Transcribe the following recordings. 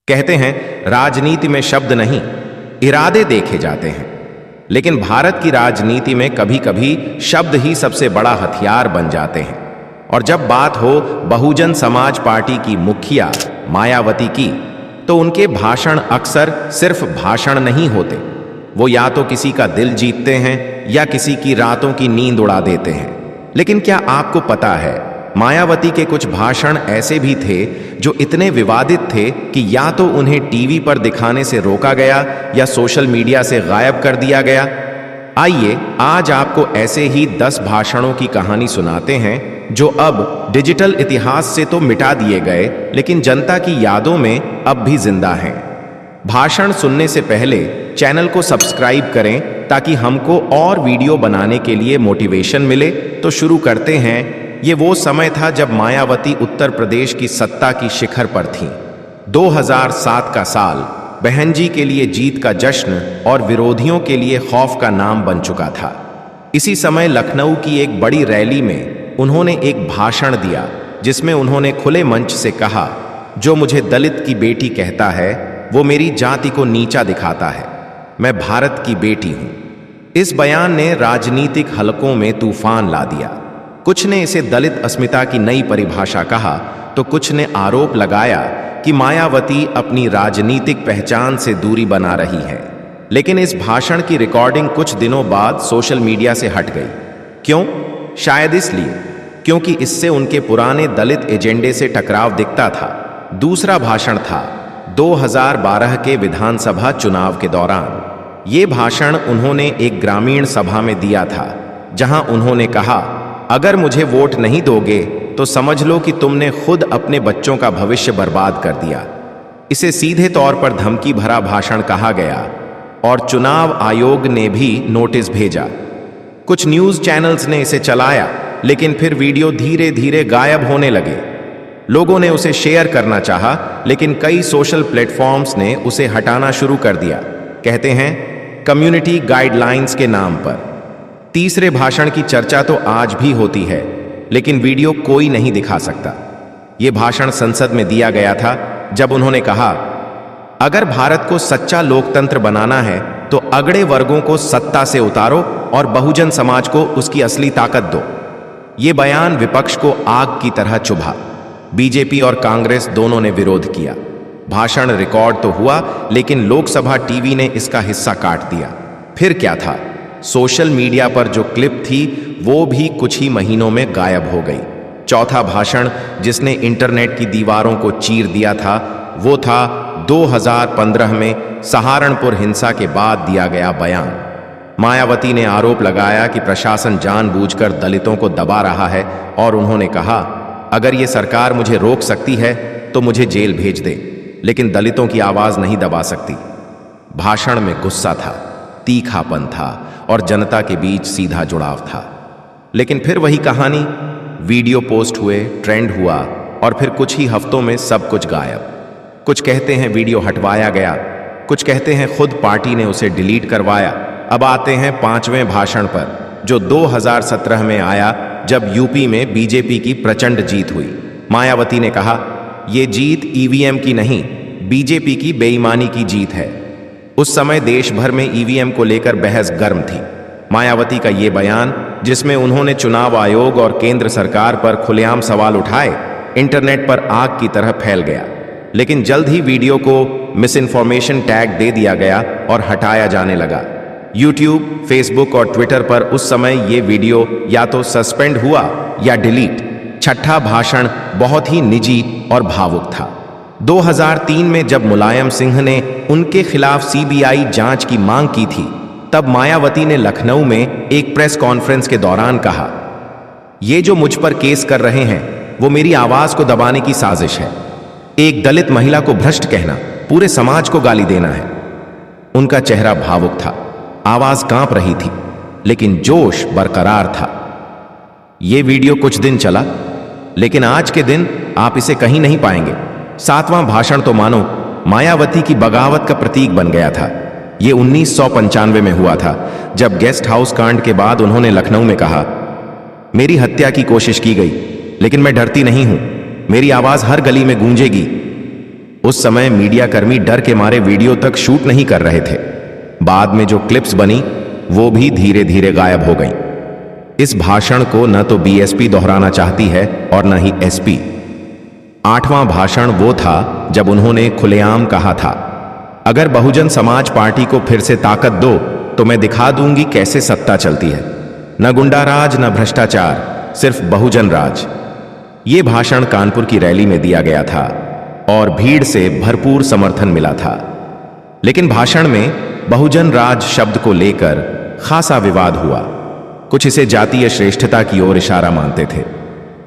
कहते हैं राजनीति में शब्द नहीं, इरादे देखे जाते हैं। लेकिन भारत की राजनीति में कभी कभी शब्द ही सबसे बड़ा हथियार बन जाते हैं। और जब बात हो बहुजन समाज पार्टी की मुखिया मायावती की, तो उनके भाषण अक्सर सिर्फ भाषण नहीं होते। वो या तो किसी का दिल जीतते हैं या किसी की रातों की नींद उड़ा देते हैं। लेकिन क्या आपको पता है, मायावती के कुछ भाषण ऐसे भी थे जो इतने विवादित थे कि या तो उन्हें टीवी पर दिखाने से रोका गया या सोशल मीडिया से गायब कर दिया गया। आइए आज आपको ऐसे ही 10 भाषणों की कहानी सुनाते हैं जो अब डिजिटल इतिहास से तो मिटा दिए गए, लेकिन जनता की यादों में अब भी जिंदा हैं। भाषण सुनने से पहले चैनल को सब्सक्राइब करें ताकि हमको और वीडियो बनाने के लिए मोटिवेशन मिले। तो शुरू करते हैं। ये वो समय था जब मायावती उत्तर प्रदेश की सत्ता की शिखर पर थीं। 2007 का साल बहन जी के लिए जीत का जश्न और विरोधियों के लिए खौफ का नाम बन चुका था। इसी समय लखनऊ की एक बड़ी रैली में उन्होंने एक भाषण दिया जिसमें उन्होंने खुले मंच से कहा, जो मुझे दलित की बेटी कहता है वो मेरी जाति को नीचा दिखाता है। मैं भारत की बेटी हूं। इस बयान ने राजनीतिक हलकों में तूफान ला दिया। कुछ ने इसे दलित अस्मिता की नई परिभाषा कहा, तो कुछ ने आरोप लगाया कि मायावती अपनी राजनीतिक पहचान से दूरी बना रही है। लेकिन इस भाषण की रिकॉर्डिंग कुछ दिनों बाद सोशल मीडिया से हट गई। क्यों? शायद इसलिए क्योंकि इससे उनके पुराने दलित एजेंडे से टकराव दिखता था। दूसरा भाषण था 2012 के विधानसभा चुनाव के दौरान। ये भाषण उन्होंने एक ग्रामीण सभा में दिया था, जहां उन्होंने कहा, अगर मुझे वोट नहीं दोगे तो समझ लो कि तुमने खुद अपने बच्चों का भविष्य बर्बाद कर दिया। इसे सीधे तौर पर धमकी भरा भाषण कहा गया और चुनाव आयोग ने भी नोटिस भेजा। कुछ न्यूज़ चैनल्स ने इसे चलाया, लेकिन फिर वीडियो धीरे धीरे गायब होने लगे। लोगों ने उसे शेयर करना चाहा, लेकिन कई सोशल प्लेटफॉर्म्स ने उसे हटाना शुरू कर दिया। कहते हैं कम्युनिटी गाइडलाइंस के नाम पर। तीसरे भाषण की चर्चा तो आज भी होती है, लेकिन वीडियो कोई नहीं दिखा सकता। यह भाषण संसद में दिया गया था जब उन्होंने कहा, अगर भारत को सच्चा लोकतंत्र बनाना है तो अगड़े वर्गों को सत्ता से उतारो और बहुजन समाज को उसकी असली ताकत दो। यह बयान विपक्ष को आग की तरह चुभा। बीजेपी और कांग्रेस दोनों ने विरोध किया। भाषण रिकॉर्ड तो हुआ, लेकिन लोकसभा टीवी ने इसका हिस्सा काट दिया। फिर क्या था, सोशल मीडिया पर जो क्लिप थी वो भी कुछ ही महीनों में गायब हो गई। चौथा भाषण जिसने इंटरनेट की दीवारों को चीर दिया था, वो था 2015 में सहारनपुर हिंसा के बाद दिया गया बयान। मायावती ने आरोप लगाया कि प्रशासन जानबूझकर दलितों को दबा रहा है और उन्होंने कहा, अगर ये सरकार मुझे रोक सकती है तो मुझे जेल भेज दे, लेकिन दलितों की आवाज नहीं दबा सकती। भाषण में गुस्सा था, तीखापन था और जनता के बीच सीधा जुड़ाव था। लेकिन फिर वही कहानी, वीडियो पोस्ट हुए, ट्रेंड हुआ और फिर कुछ ही हफ्तों में सब कुछ गायब। कुछ कहते हैं वीडियो हटवाया गया, कुछ कहते हैं खुद पार्टी ने उसे डिलीट करवाया। अब आते हैं 5वें भाषण पर, जो 2017 में आया जब यूपी में बीजेपी की प्रचंड जीत हुई। मायावती ने कहा, यह जीत ईवीएम की नहीं, बीजेपी की बेईमानी की जीत है। उस समय देश भर में ईवीएम को लेकर बहस गर्म थी। मायावती का ये बयान, जिसमें उन्होंने चुनाव आयोग और केंद्र सरकार पर खुलेआम सवाल उठाए, इंटरनेट पर आग की तरह फैल गया। लेकिन जल्द ही वीडियो को मिस इन्फॉर्मेशन टैग दे दिया गया और हटाया जाने लगा। यूट्यूब, फेसबुक और ट्विटर पर उस समय ये वीडियो या तो सस्पेंड हुआ या डिलीट। छठा भाषण बहुत ही निजी और भावुक था। 2003 में जब मुलायम सिंह ने उनके खिलाफ सीबीआई जांच की मांग की थी, तब मायावती ने लखनऊ में एक प्रेस कॉन्फ्रेंस के दौरान कहा, ये जो मुझ पर केस कर रहे हैं वो मेरी आवाज को दबाने की साजिश है। एक दलित महिला को भ्रष्ट कहना पूरे समाज को गाली देना है। उनका चेहरा भावुक था, आवाज कांप रही थी, लेकिन जोश बरकरार था। यह वीडियो कुछ दिन चला, लेकिन आज के दिन आप इसे कहीं नहीं पाएंगे। 7वां भाषण तो मानो मायावती की बगावत का प्रतीक बन गया था। यह 1995 में हुआ था, जब गेस्ट हाउस कांड के बाद उन्होंने लखनऊ में कहा, मेरी हत्या की कोशिश की गई, लेकिन मैं डरती नहीं हूं, मेरी आवाज हर गली में गूंजेगी। उस समय मीडियाकर्मी डर के मारे वीडियो तक शूट नहीं कर रहे थे। बाद में जो क्लिप्स बनी वो भी धीरे धीरे गायब हो गई। इस भाषण को न तो बीएसपी दोहराना चाहती है और न ही एसपी। 8वां भाषण वो था जब उन्होंने खुलेआम कहा था, अगर बहुजन समाज पार्टी को फिर से ताकत दो तो मैं दिखा दूंगी कैसे सत्ता चलती है। न गुंडाराज न भ्रष्टाचार, सिर्फ बहुजन राज। ये भाषण कानपुर की रैली में दिया गया था और भीड़ से भरपूर समर्थन मिला था। लेकिन भाषण में बहुजन राज शब्द को लेकर खासा विवाद हुआ। कुछ इसे जातीय श्रेष्ठता की ओर इशारा मानते थे।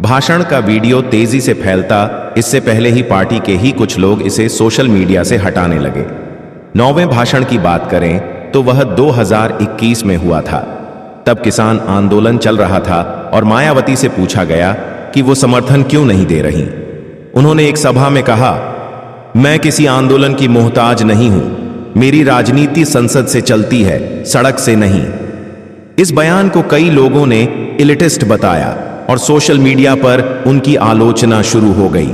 भाषण का वीडियो तेजी से फैलता, इससे पहले ही पार्टी के ही कुछ लोग इसे सोशल मीडिया से हटाने लगे। 9वें भाषण की बात करें तो वह 2021 में हुआ था। तब किसान आंदोलन चल रहा था और मायावती से पूछा गया कि वो समर्थन क्यों नहीं दे रही। उन्होंने एक सभा में कहा, मैं किसी आंदोलन की मोहताज नहीं हूं, मेरी राजनीति संसद से चलती है, सड़क से नहीं। इस बयान को कई लोगों ने इलिटिस्ट बताया और सोशल मीडिया पर उनकी आलोचना शुरू हो गई।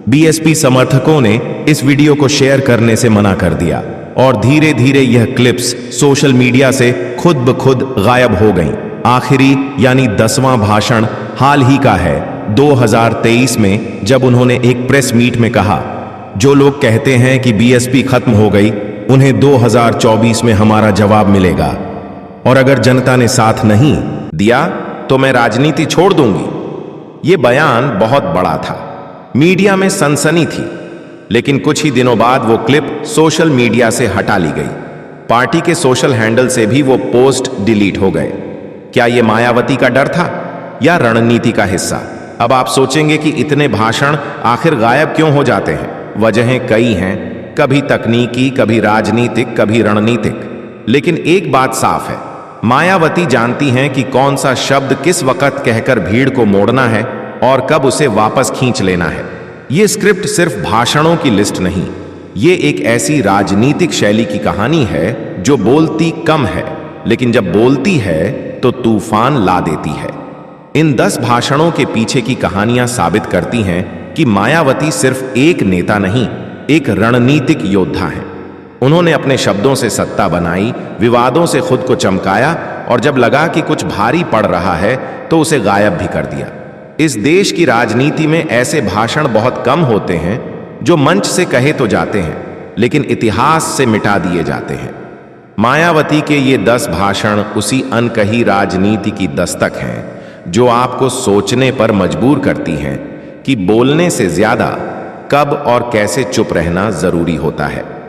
बीएसपी समर्थकों ने इस वीडियो को शेयर करने से मना कर दिया और धीरे धीरे यह क्लिप्स सोशल मीडिया से खुद ब खुद गायब हो गईं। आखिरी यानी 10वां भाषण हाल ही का है, 2023 में, जब उन्होंने एक प्रेस मीट में कहा, जो लोग कहते हैं कि बीएसपी खत्म हो गई, उन्हें 2024 में हमारा जवाब मिलेगा और अगर जनता ने साथ नहीं दिया तो मैं राजनीति छोड़ दूंगी। ये बयान बहुत बड़ा था, मीडिया में सनसनी थी, लेकिन कुछ ही दिनों बाद वो क्लिप सोशल मीडिया से हटा ली गई। पार्टी के सोशल हैंडल से भी वो पोस्ट डिलीट हो गए। क्या ये मायावती का डर था या रणनीति का हिस्सा? अब आप सोचेंगे कि इतने भाषण आखिर गायब क्यों हो जाते हैं? वजहें कई हैं, कभी तकनीकी, कभी राजनीतिक, कभी रणनीतिक। लेकिन एक बात साफ है, मायावती जानती हैं कि कौन सा शब्द किस वक्त कहकर भीड़ को मोड़ना है और कब उसे वापस खींच लेना है। ये स्क्रिप्ट सिर्फ भाषणों की लिस्ट नहीं, ये एक ऐसी राजनीतिक शैली की कहानी है जो बोलती कम है, लेकिन जब बोलती है तो तूफान ला देती है। इन 10 भाषणों के पीछे की कहानियां साबित करती हैं कि मायावती सिर्फ एक नेता नहीं, एक रणनीतिक योद्धा है। उन्होंने अपने शब्दों से सत्ता बनाई, विवादों से खुद को चमकाया और जब लगा कि कुछ भारी पड़ रहा है तो उसे गायब भी कर दिया। इस देश की राजनीति में ऐसे भाषण बहुत कम होते हैं जो मंच से कहे तो जाते हैं, लेकिन इतिहास से मिटा दिए जाते हैं। मायावती के ये 10 भाषण उसी अनकही राजनीति की दस्तक हैं जो आपको सोचने पर मजबूर करती हैं कि बोलने से ज्यादा कब और कैसे चुप रहना जरूरी होता है।